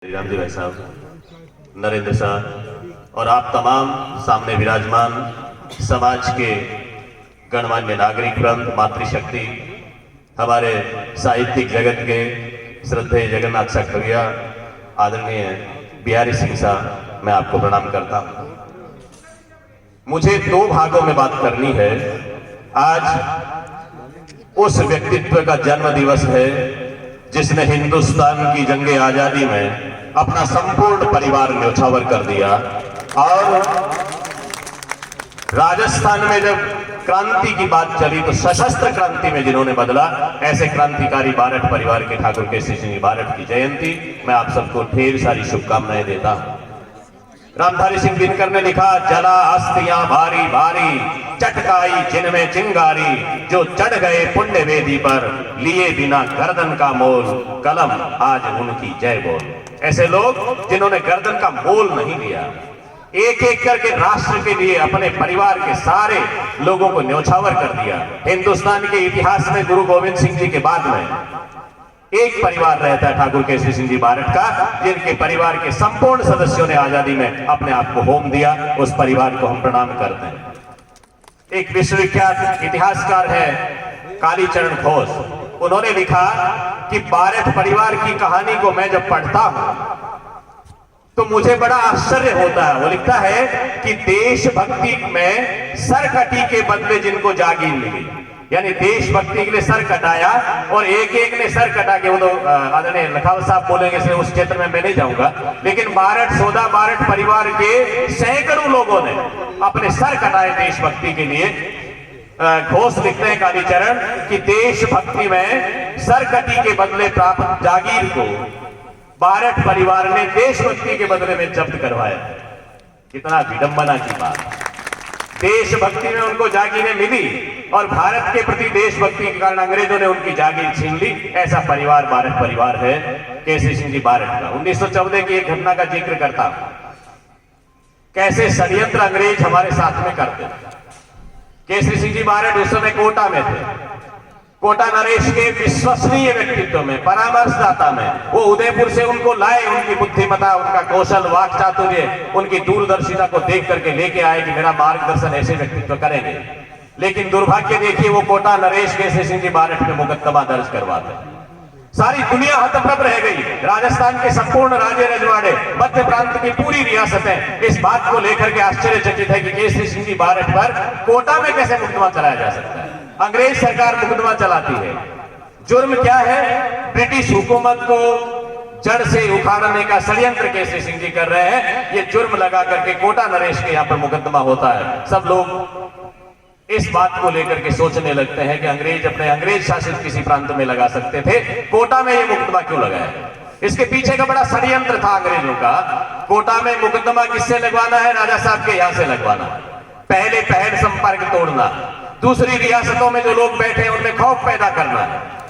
राम जी भाई साहब, नरेंद्र साहब और आप तमाम सामने विराजमान समाज के गणमान्य नागरिक वृंद, मातृशक्ति, हमारे साहित्यिक जगत के श्रद्धेय जगन्नाथ साहब भैया, आदरणीय बिहारी सिंह साहब, मैं आपको प्रणाम करता हूं। मुझे दो भागों में बात करनी है। आज उस व्यक्तित्व का जन्म दिवस है जिसने हिंदुस्तान की जंगे आजादी में अपना संपूर्ण परिवार न्योछावर कर दिया, और राजस्थान में जब क्रांति की बात चली तो सशस्त्र क्रांति में जिन्होंने बदला, ऐसे क्रांतिकारी बारठ परिवार के ठाकुर केसरी सिंह बारठ की जयंती मैं आप सबको ढेर सारी शुभकामनाएं देता हूं। रामधारी सिंह दिनकर ने लिखा, जला अस्थियां भारी भारी, चटकाई जिनमें चिंगारी, जो चढ़ गए पुण्य वेदी पर, लिए बिना गर्दन का मोल, कलम आज उनकी जय बोल। ऐसे लोग जिन्होंने गर्दन का मोल नहीं लिया, एक एक करके राष्ट्र के लिए अपने परिवार के सारे लोगों को न्योछावर कर दिया। हिंदुस्तान के इतिहास में गुरु गोविंद सिंह जी के बाद में एक परिवार रहता है ठाकुर केसरी सिंह जी बारठ का, जिनके परिवार के संपूर्ण सदस्यों ने आजादी में अपने आप को होम दिया। उस परिवार को हम प्रणाम करते हैं। एक विश्वविख्यात इतिहासकार है कालीचरण घोष, उन्होंने लिखा कि बारठ परिवार की कहानी को मैं जब पढ़ता हूं तो मुझे बड़ा आश्चर्य होता है। वो लिखता है कि देशभक्ति में सरकटी के बदले जिनको जागीर मिली, यानी देशभक्ति के लिए सर कटाया, और एक एक ने सर कटा के, वो तो आदरणीय लखावत साहब बोलेंगे इसलिए उस क्षेत्र में मैं नहीं जाऊंगा, लेकिन बारठ सोदा बारठ परिवार के सैकड़ों लोगों ने अपने सर कटाए देशभक्ति के लिए। घोष लिखते हैं कालीचरण कि देशभक्ति में सरकटी के बदले प्राप्त जागीर को बारठ परिवार ने देशभक्ति के बदले में जब्त करवाया। कितना विडंबना की बात। देशभक्ति में उनको जागीरें मिली और भारत के प्रति देशभक्ति के कारण अंग्रेजों ने उनकी जागीर छीन ली। ऐसा परिवार बारठ परिवार है केसरी सिंह जी बारठ का। 1914 की एक घटना का जिक्र करता हूं, कैसे षड्यंत्र अंग्रेज हमारे साथ में करते। केसरी सिंह जी बारठ उस समय कोटा में थे। कोटा नरेश के विश्वसनीय व्यक्तित्व में, परामर्शदाता में, वो उदयपुर से उनको लाए। उनकी बुद्धिमता, उनका कौशल, वाक चातुर्य, उनकी दूरदर्शिता को देख करके लेके आए कि मेरा मार्गदर्शन ऐसे व्यक्तित्व करेंगे। लेकिन दुर्भाग्य देखिए, वो कोटा नरेश केसरी सिंह जी बारठ में मुकदमा दर्ज करवाते। सारी दुनिया हतप्रभ रह गई। राजस्थान के संपूर्ण राज्य रजवाड़े, मध्य प्रांत की पूरी रियासतें इस बात को लेकर के आश्चर्यचकित है कि केसरी सिंह जी बारठ पर कोटा में कैसे मुकदमा चलाया जा सकता है। अंग्रेज सरकार मुकदमा चलाती है। जुर्म क्या है? ब्रिटिश हुकूमत को जड़ से उखाड़ने का षड्यंत्र केसरी सिंह जी कर रहे हैं। ये जुर्म लगा करके कोटा नरेश के यहाँ पर मुकदमा होता है। सब लोग इस बात को लेकर के सोचने लगते हैं कि अंग्रेज अपने अंग्रेज शासित किसी प्रांत में लगा सकते थे, कोटा में ये मुकदमा क्यों लगाया? इसके पीछे का बड़ा षड्यंत्र था अंग्रेजों का। कोटा में मुकदमा किससे लगवाना है? राजा साहब के यहाँ से लगवाना। पहले पहल संपर्क तोड़ना, दूसरी रियासतों में जो लोग बैठे हैं उनमें खौफ पैदा करना।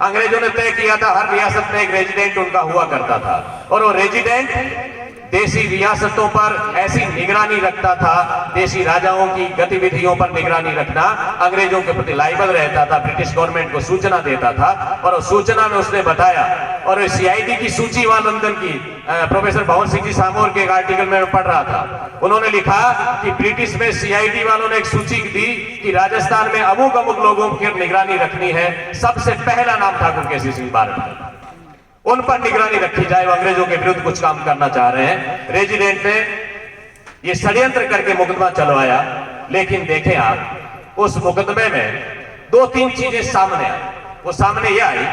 अंग्रेजों ने तय किया था हर रियासत में एक रेजिडेंट उनका हुआ करता था, और वो रेजिडेंट देशी रियासतों पर ऐसी निगरानी रखता था, देशी राजाओं की गतिविधियों पर निगरानी रखना, अंग्रेजों के प्रति लायबल रहता था, ब्रिटिश गवर्नमेंट को सूचना देता था। और उस सूचना में उसने बताया, और सीआईडी की सूची वहां लंदन की प्रोफेसर भवन सिंह जी सामोर के एक आर्टिकल में पढ़ रहा था। उन्होंने लिखा कि ब्रिटिश में सीआईडी वालों ने एक सूची दी कि राजस्थान में अमुक अमुक लोगों की निगरानी रखनी है। सबसे पहला नाम ठाकुर केसरी सिंह बारठ, उन पर निगरानी रखी जाए। वो अंग्रेजों के विरुद्ध कुछ काम करना चाह रहे हैं। रेजिडेंट ने ये षड्यंत्र करके मुकदमा चलवाया। लेकिन देखें आप, उस मुकदमे में दो तीन चीजें सामने आई। वो सामने यह आई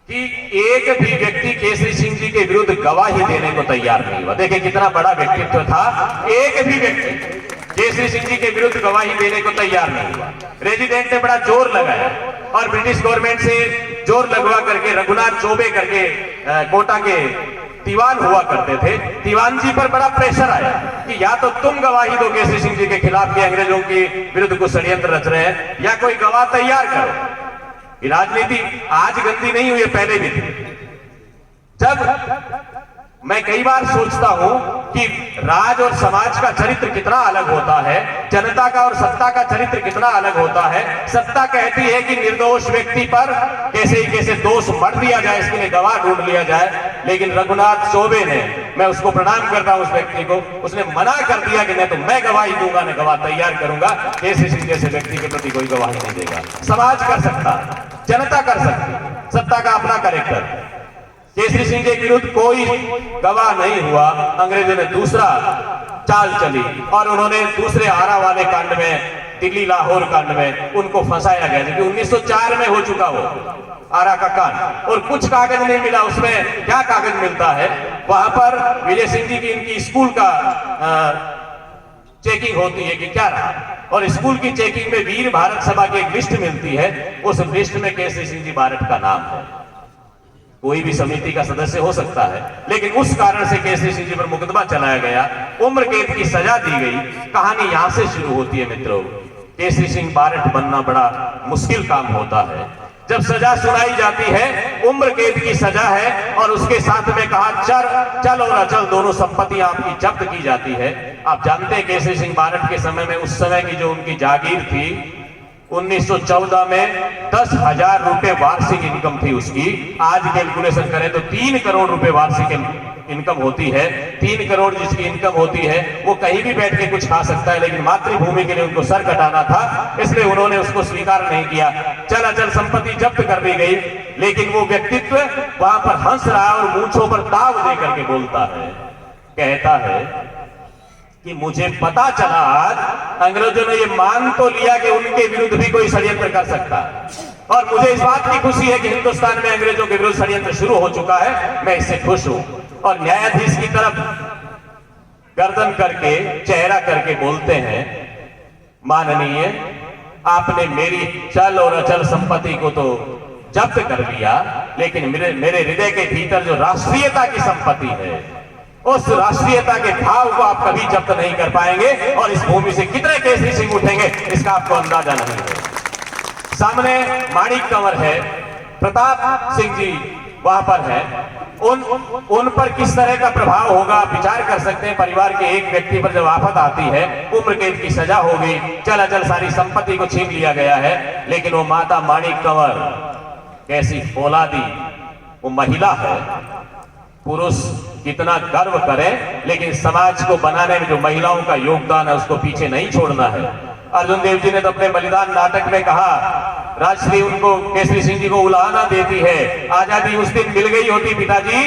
कि एक भी व्यक्ति केसरी सिंह जी के विरुद्ध गवाही देने को तैयार नहीं हुआ। देखिए कितना बड़ा व्यक्तित्व था। एक भी व्यक्ति केसरी सिंह जी के विरुद्ध गवाही देने को तैयार नहीं हुआ। रेजिडेंट ने बड़ा जोर लगाया, और ब्रिटिश गवर्नमेंट से जोर लगवा करके रघुनाथ चौबे करके कोटा के दीवान हुआ करते थे, दीवान जी पर बड़ा प्रेशर आया कि या तो तुम गवाही दो केसरी सिंह जी के खिलाफ कि अंग्रेजों के विरुद्ध कुछ षड्यंत्र रच रहे हैं, या कोई गवाह तैयार करो। राजनीति आज गंदी नहीं हुई, पहले भी थी। जब मैं कई बार सोचता हूं कि राज और समाज का चरित्र कितना अलग होता है, जनता का और सत्ता का चरित्र कितना अलग होता है। सत्ता कहती है कि निर्दोष व्यक्ति पर कैसे दोष मढ़ दिया जाए, इसके लिए गवाह ढूंढ लिया जाए, लेकिन रघुनाथ चौबे ने, मैं उसको प्रणाम करता हूं उस व्यक्ति को, उसने मना कर दिया कि न तो मैं गवाही दूंगा न गवाह तैयार करूंगा। केसरी सिंह जैसे व्यक्ति के प्रति कोई गवाही नहीं देगा। समाज कर सकता, जनता कर सकती, सत्ता का अपना कैरेक्टर। केसरी सिंह के विरुद्ध कोई गवाह नहीं हुआ। अंग्रेजों ने दूसरा चाल चली और उन्होंने दूसरे आरा वाले कांड में, दिल्ली लाहौर कांड में उनको फंसाया गया, जो कि 1904 में हो चुका वो आरा का कांड, और कुछ कागज नहीं मिला। उसमें क्या कागज मिलता है, वहां पर विजय सिंह जी की इनकी स्कूल का चेकिंग होती है कि क्या रहा, और स्कूल की चेकिंग में वीर भारत सभा की एक लिस्ट मिलती है। उस लिस्ट में केसरी सिंह जी बारठ का नाम है। कोई भी समिति का सदस्य हो सकता है, लेकिन उस कारण से केसरी सिंह जी पर मुकदमा चलाया गया, उम्र कैद की सजा दी गई। कहानी यहां से शुरू होती है मित्रों। केसरी सिंह बारठ बनना बड़ा मुश्किल काम होता है। जब सजा सुनाई जाती है, उम्र कैद की सजा है, और उसके साथ में कहा चल और अचल दोनों संपत्तियां आपकी जब्त की जाती है। आप जानते हैं केसरी सिंह बारठ के समय में, उस समय की जो उनकी जागीर थी, 1914 में 10,000 रुपए वार्षिक इनकम थी उसकी। आज कैलकुलेशन करें तो 3 करोड़ रुपए वार्षिक इनकम होती है। 3 करोड़ जिसकी इनकम होती है वो कहीं भी बैठ के कुछ खा सकता है, लेकिन मातृभूमि के लिए उनको सर कटाना था, इसलिए उन्होंने उसको स्वीकार नहीं किया। चल अचल संपत्ति जब्त कर ली गई, लेकिन वो व्यक्तित्व वहां पर हंस रहा और मूंछों पर दाव दे करके बोलता है, कहता है कि मुझे पता चला आज अंग्रेजों ने ये मान तो लिया कि उनके विरुद्ध भी कोई षड्यंत्र कर सकता है, और मुझे इस बात की खुशी है कि हिंदुस्तान में अंग्रेजों के विरुद्ध षड्यंत्र शुरू हो चुका है। मैं इससे खुश हूं। और न्यायाधीश की तरफ गर्दन करके, चेहरा करके बोलते हैं, माननीय, आपने मेरी चल और अचल संपत्ति को तो जब्त कर लिया, लेकिन मेरे हृदय के भीतर जो राष्ट्रीयता की संपत्ति है, उस राष्ट्रीयता के भाव को आप कभी जब्त नहीं कर पाएंगे, और इस भूमि से कितने केसरी सिंह उठेंगे इसका आपको अंदाजा नहीं है। सामने माणिक कंवर है, प्रताप सिंह जी वहां पर है, उन पर किस तरह का प्रभाव होगा आप विचार कर सकते हैं। परिवार के एक व्यक्ति पर जब आफत आती है, उम्र कैद की सजा हो गई, चल अचल सारी संपत्ति को छीन लिया गया है, लेकिन वो माता माणिक कंवर कैसी फौलादी वो महिला है। पुरुष कितना गर्व करे, लेकिन समाज को बनाने में जो महिलाओं का योगदान है उसको पीछे नहीं छोड़ना है। अर्जुन देव जी ने तो अपने बलिदान नाटक में कहा, राजश्री उनको केसरी सिंह जी को उलाहना देती है, आजादी उस दिन मिल गई होती पिताजी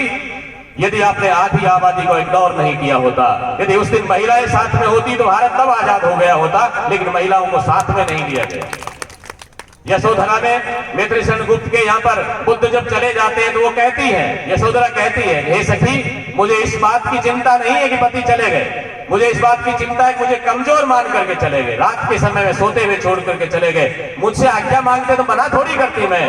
यदि आपने आधी आबादी को इग्नोर नहीं किया होता, यदि उस दिन महिलाएं साथ में होती तो भारत तब आजाद हो गया होता, लेकिन महिलाओं को साथ में नहीं लिया गया। यशोधरा में मैत्रेयी गुप्त के यहाँ पर बुद्ध जब चले जाते हैं तो वो कहती है, यशोधरा कहती है, हे सखी, मुझे इस बात की चिंता नहीं है कि पति चले गए, मुझे इस बात की चिंता है कि मुझे कमजोर मान करके चले गए, रात के समय में सोते हुए छोड़ करके चले गए। मुझसे आज्ञा मांगते तो मना थोड़ी करती मैं,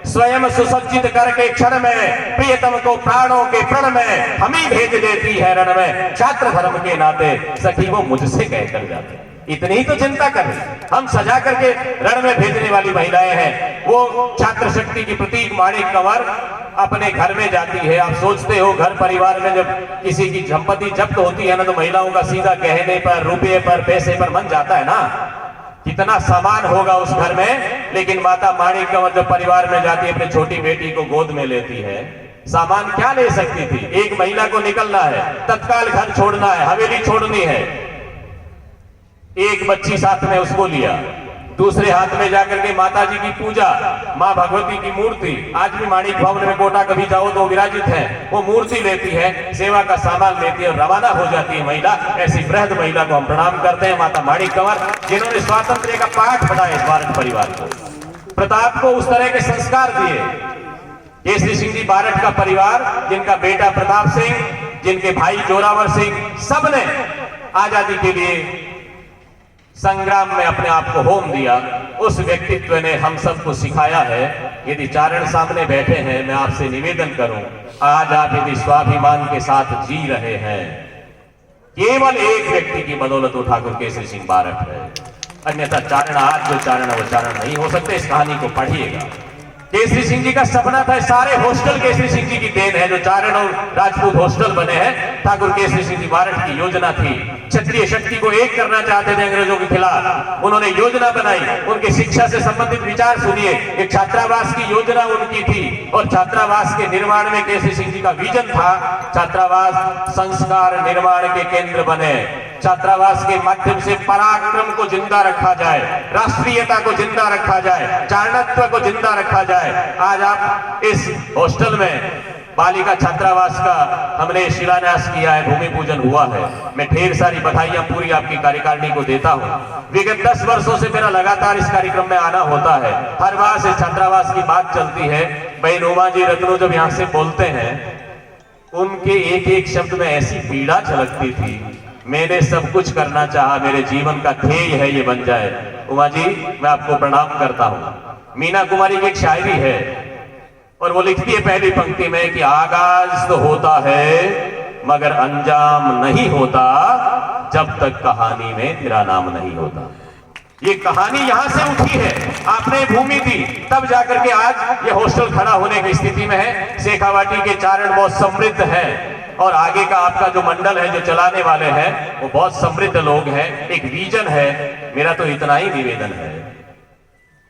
स्वयं सुसज्जित करके क्षण में प्रियतम को प्राणों के प्रण में हम ही भेज देती है रण में, छात्र धर्म के नाते सखी वो मुझसे कहकर जाते। इतनी ही तो चिंता कर रही, हम सजा करके रण में भेजने वाली महिलाएं हैं। वो छात्र शक्ति की प्रतीक माणिक कंवर अपने घर में जाती है। आप सोचते हो घर परिवार में जब किसी की संपत्ति जब्त होती है ना, तो महिलाओं का सीधा गहने पर, रुपये पर, पैसे पर मन जाता है ना, कितना सामान होगा उस घर में। लेकिन माता माणिक कंवर जब परिवार में जाती है, अपनी छोटी बेटी को गोद में लेती है, सामान क्या ले सकती थी। एक महिला को निकलना है, तत्काल घर छोड़ना है, हवेली छोड़नी है, एक बच्ची साथ में उसको लिया, दूसरे हाथ में जाकर के माता जी की पूजा, माँ भगवती की मूर्ति, आज भी माणिक भवन में कोटा कभी जाओ तो विराजित है, वो मूर्ति लेती है, सेवा का सामान लेती है और रवाना हो जाती है महिला। ऐसी वृहद महिला को हम प्रणाम करते हैं, माता माणिक कंवर, जिन्होंने स्वातंत्र्य का पाठ पढ़ाया इस बारठ परिवार को, प्रताप को उस तरह के संस्कार दिए। केसरी सिंह जी बारठ का परिवार, जिनका बेटा प्रताप सिंह, जिनके भाई जोरावर सिंह, सबने आजादी के लिए संग्राम में अपने आप को होम दिया। उस व्यक्तित्व ने हम सबको सिखाया है। यदि चारण सामने बैठे हैं, मैं आपसे निवेदन करूं, आज आप यदि स्वाभिमान के साथ जी रहे हैं, केवल एक व्यक्ति की बदौलत वो ठाकुर केसरी सिंह बारठ है। अन्यथा चारण आज जो चारण है वो चारण नहीं हो सकते। इस कहानी को पढ़िएगा, केसरी सिंह जी का सपना था, सारे हॉस्टल केसरी सिंह जी की देन है। जो चारण और राजपूत हॉस्टल बने हैं, ठाकुर केसरी सिंह जी बारठ की योजना थी। क्षत्रिय शक्ति को एक करना चाहते थे अंग्रेजों के खिलाफ, उन्होंने योजना बनाई। उनकी शिक्षा से संबंधित विचार सुनिए। एक छात्रावास की योजना उनकी थी और छात्रावास के निर्माण में केसरी सिंह जी का विजन था, छात्रावास संस्कार निर्माण के केंद्र बने। छात्रावास के माध्यम से पराक्रम को जिंदा रखा जाए, राष्ट्रीयता को जिंदा रखा जाए, चाणक्य को जिंदा रखा जाए। आज आप इस हॉस्टल में बालिका छात्रावास का हमने शिलान्यास किया है, भूमि पूजन हुआ है। मैं ढेर सारी बधाइयां पूरी आपकी कार्यकारिणी को देता हूं। विगत 10 वर्षों से मेरा लगातार इस कार्यक्रम में आना होता है। हर बार से छात्रावास की बात चलती है। बहन उमा जी रत्नो जब यहां से बोलते हैं, उनके एक एक शब्द में ऐसी पीड़ा झलकती थी। मैंने सब कुछ करना चाहा, मेरे जीवन का ध्येय है ये बन जाए। उमा जी, मैं आपको प्रणाम करता हूं। मीना कुमारी की एक शायरी है और वो लिखती है पहली पंक्ति में कि आगाज तो होता है मगर अंजाम नहीं होता जब तक कहानी में तेरा नाम नहीं होता। ये कहानी यहां से उठी है, आपने भूमि दी तब जाकर के आज ये हॉस्टल खड़ा होने की स्थिति में है। शेखावाटी के चारण बहुत समृद्ध है और आगे का आपका जो मंडल है, जो चलाने वाले हैं, वो बहुत समृद्ध लोग हैं। एक विजन है। मेरा तो इतना ही निवेदन है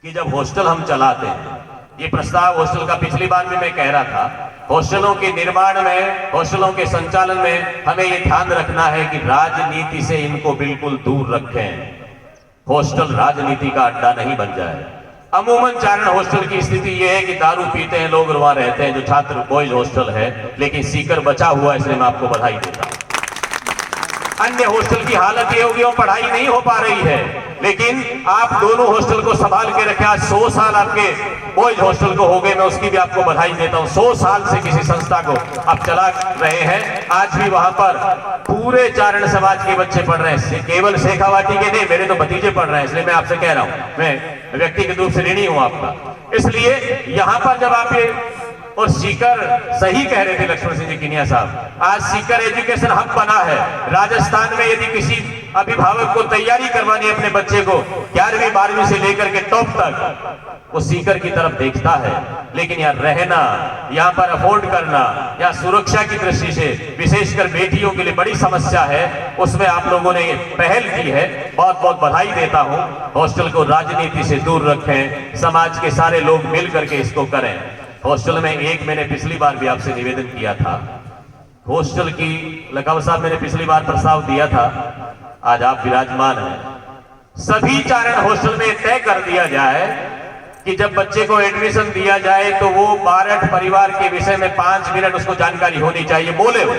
कि जब हॉस्टल हम चलाते हैं, ये प्रस्ताव हॉस्टल का पिछली बार भी मैं कह रहा था, हॉस्टलों के निर्माण में, हॉस्टलों के संचालन में हमें ये ध्यान रखना है कि राजनीति से इनको बिल्कुल दूर रखें। हॉस्टल राजनीति का अड्डा नहीं बन जाए। अमूमन चारण हॉस्टल की स्थिति यह है कि दारू पीते हैं लोग, वहां रहते हैं, जो छात्र बॉयज हॉस्टल है, लेकिन सीकर बचा हुआ है, इसलिए मैं आपको बधाई देता हूं। अन्य हॉस्टल की हालत ये होगी, वो पढ़ाई नहीं हो पा रही है, लेकिन आप दोनों हॉस्टल को संभाल के रखे। आज 100 साल आपके बॉयज हॉस्टल को हो गए, मैं उसकी भी आपको बधाई देता हूं। 100 साल से किसी संस्था को आप चला रहे हैं। आज भी वहां पर पूरे चारण समाज के बच्चे पढ़ रहे हैं, केवल शेखावाटी के नहीं, मेरे तो भतीजे पढ़ रहे हैं। इसलिए मैं आपसे कह रहा हूं, मैं व्यक्तिगत रूप से ऋणी हूं आपका। इसलिए यहां पर जब आप ये, और सीकर सही कह रहे थे लक्ष्मण सिंह जी किनिया साहब, आज सीकर एजुकेशन हब बना है। राजस्थान में यदि किसी अभिभावक को तैयारी करवानी है अपने बच्चे को 11वीं 12वीं से लेकर के टॉप तक, वो सीकर की तरफ देखता है। लेकिन यहाँ रहना, यहाँ पर अफोर्ड करना, यहाँ सुरक्षा की दृष्टि से विशेषकर बेटियों के लिए बड़ी समस्या है। उसमें आप लोगों ने पहल की है, बहुत बहुत बधाई देता हूं। हॉस्टल को राजनीति से दूर रखें, समाज के सारे लोग मिल करके इसको करें। हॉस्टल में एक मैंने पिछली बार भी आपसे निवेदन किया था, हॉस्टल की लखावत साहब मैंने पिछली बार प्रस्ताव दिया था, आज आप विराजमान हैं। सभी चारण हॉस्टल में तय कर दिया जाए कि जब बच्चे को एडमिशन दिया जाए तो वो बारठ परिवार के विषय में 5 मिनट उसको जानकारी होनी चाहिए, बोले वो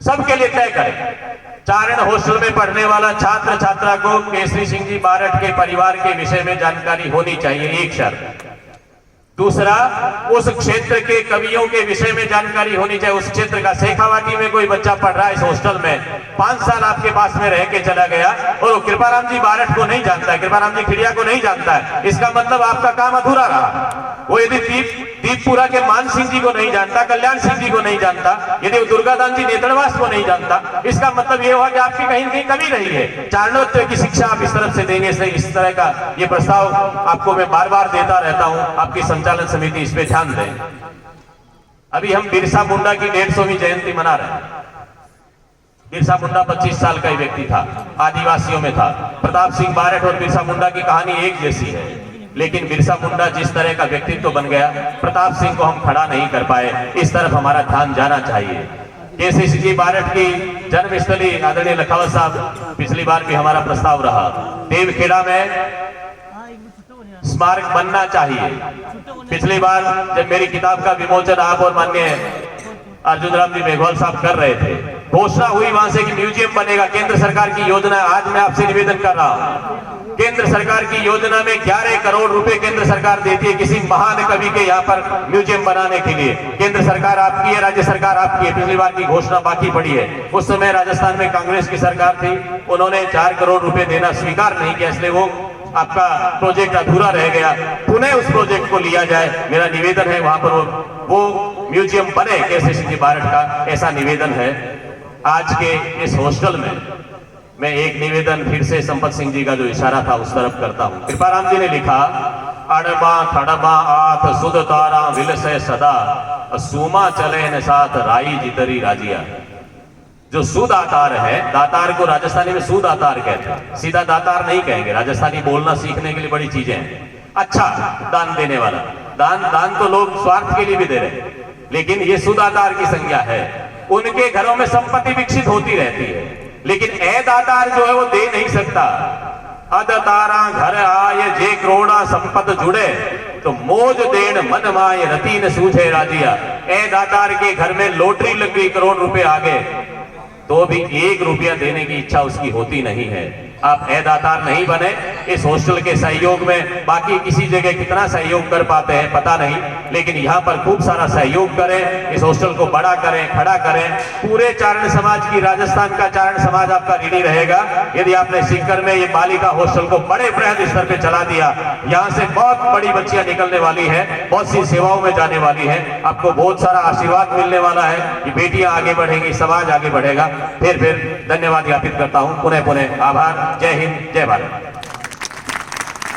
सबके लिए तय करें। चारण हॉस्टल में पढ़ने वाला छात्र छात्रा को केसरी सिंह जी बारठ के परिवार के विषय में जानकारी होनी चाहिए, एक शर्त। दूसरा, उस क्षेत्र के कवियों के विषय में जानकारी होनी चाहिए। उस क्षेत्र का शेखावाटी में कोई बच्चा पढ़ रहा है इस हॉस्टल में, 5 साल आपके पास में रह के चला गया और वो कृपाराम जी बारठ को नहीं जानता है, कृपाराम जी खिड़िया को नहीं जानता है, इसका मतलब आपका काम अधूरा रहा। वो यदि दीपपुरा के मान सिंह जी को नहीं जानता, कल्याण सिंह जी को नहीं जानता, यदि वो दुर्गादान जी नेत्रवास को नहीं जानता, इसका मतलब ये हुआ कि आपकी कहीं न कहीं कमी रही है। चारणोत्तर की शिक्षा आप इस तरफ से देने से, इस तरह का ये प्रस्ताव आपको मैं बार बार देता रहता हूं। आपकी संचालन समिति इस पे ध्यान दें। अभी हम बिरसा मुंडा की 150वीं जयंती मना रहे हैं। बिरसा मुंडा 25 साल का ही व्यक्ति था, आदिवासियों में था। प्रताप सिंह बारठ और बिरसा मुंडा की कहानी एक जैसी है, लेकिन बिरसा मुंडा जिस तरह का व्यक्तित्व बन गया, प्रताप सिंह को हम खड़ा नहीं कर पाए। इस तरफ हमारा ध्यान जाना चाहिए। केसरी सिंह जी बारठ की जन्मस्थली आदरणीय लखावत साहब, पिछली बार भी हमारा प्रस्ताव रहा, देवखेड़ा में स्मारक बनना चाहिए। पिछली बार जब मेरी किताब का विमोचन आप और माननीय अर्जुन राम जी मेघवाल साहब कर रहे थे, घोषणा हुई वहां से कि म्यूजियम बनेगा, केंद्र सरकार की योजना है। आज मैं आपसे निवेदन कर रहा हूं, केंद्र सरकार की योजना में 11 करोड़ रुपए केंद्र सरकार देती है किसी महान कवि के यहाँ पर म्यूजियम बनाने के लिए। केंद्र सरकार आपकी है, राज्य सरकार आपकी है। पिछली बार की घोषणा बाकी पड़ी है। उस समय राजस्थान में कांग्रेस की सरकार थी, उन्होंने 4 करोड़ रुपए देना स्वीकार नहीं किया, इसलिए वो आपका प्रोजेक्ट अधूरा रह गया। पुनः उस प्रोजेक्ट को लिया जाए, मेरा निवेदन है। वहां पर वो म्यूजियम बने केसरी सिंह जी बारठ का, ऐसा निवेदन है। आज के इस हॉस्टल में मैं एक निवेदन फिर से संपत सिंह जी का जो इशारा था उस तरफ करता हूं। कृपाराम जी ने लिखा, अड़बा थड़बा आथ सुध तारा विल से सदा, सूमा चले न साथ राई जितरी राजिया। जो सुदातार है, दातार को राजस्थानी में सुदातार कहते हैं, सीधा दातार नहीं कहेंगे, राजस्थानी बोलना सीखने के लिए बड़ी चीजें हैं। अच्छा दान देने वाला, दान तो लोग स्वार्थ के लिए भी दे रहे हैं, लेकिन ये सुदातार की संज्ञा है। उनके घरों में संपत्ति विकसित होती रहती है, लेकिन ए दातार जो है वो दे नहीं सकता। अदतारा घर आय जे करोड़ा संपत जुड़े, तो मोज देन मन माय रतीन सूझे राजिया। ए दातार के घर में लॉटरी लग गई, करोड़ रुपए आ गए, तो भी 1 रुपया देने की इच्छा उसकी होती नहीं है। आप ए दातार नहीं बने। इस हॉस्टल के सहयोग में बाकी किसी जगह कितना सहयोग कर पाते हैं पता नहीं, लेकिन यहाँ पर खूब सारा सहयोग करें, इस हॉस्टल को बड़ा करें, खड़ा करें। पूरे चारण समाज की, राजस्थान का चारण समाज आपका ऋणी रहेगा यदि आपने सीकर में ये बालिका हॉस्टल को बड़े बृहद स्तर पे चला दिया। यहाँ से बहुत बड़ी बच्चियां निकलने वाली है, बहुत सी सेवाओं में जाने वाली है, आपको बहुत सारा आशीर्वाद मिलने वाला है कि बेटियां आगे बढ़ेंगी, समाज आगे बढ़ेगा। फिर धन्यवाद ज्ञापित करता हूं, पुनः पुनः आभार। जय हिंद, जय भारत।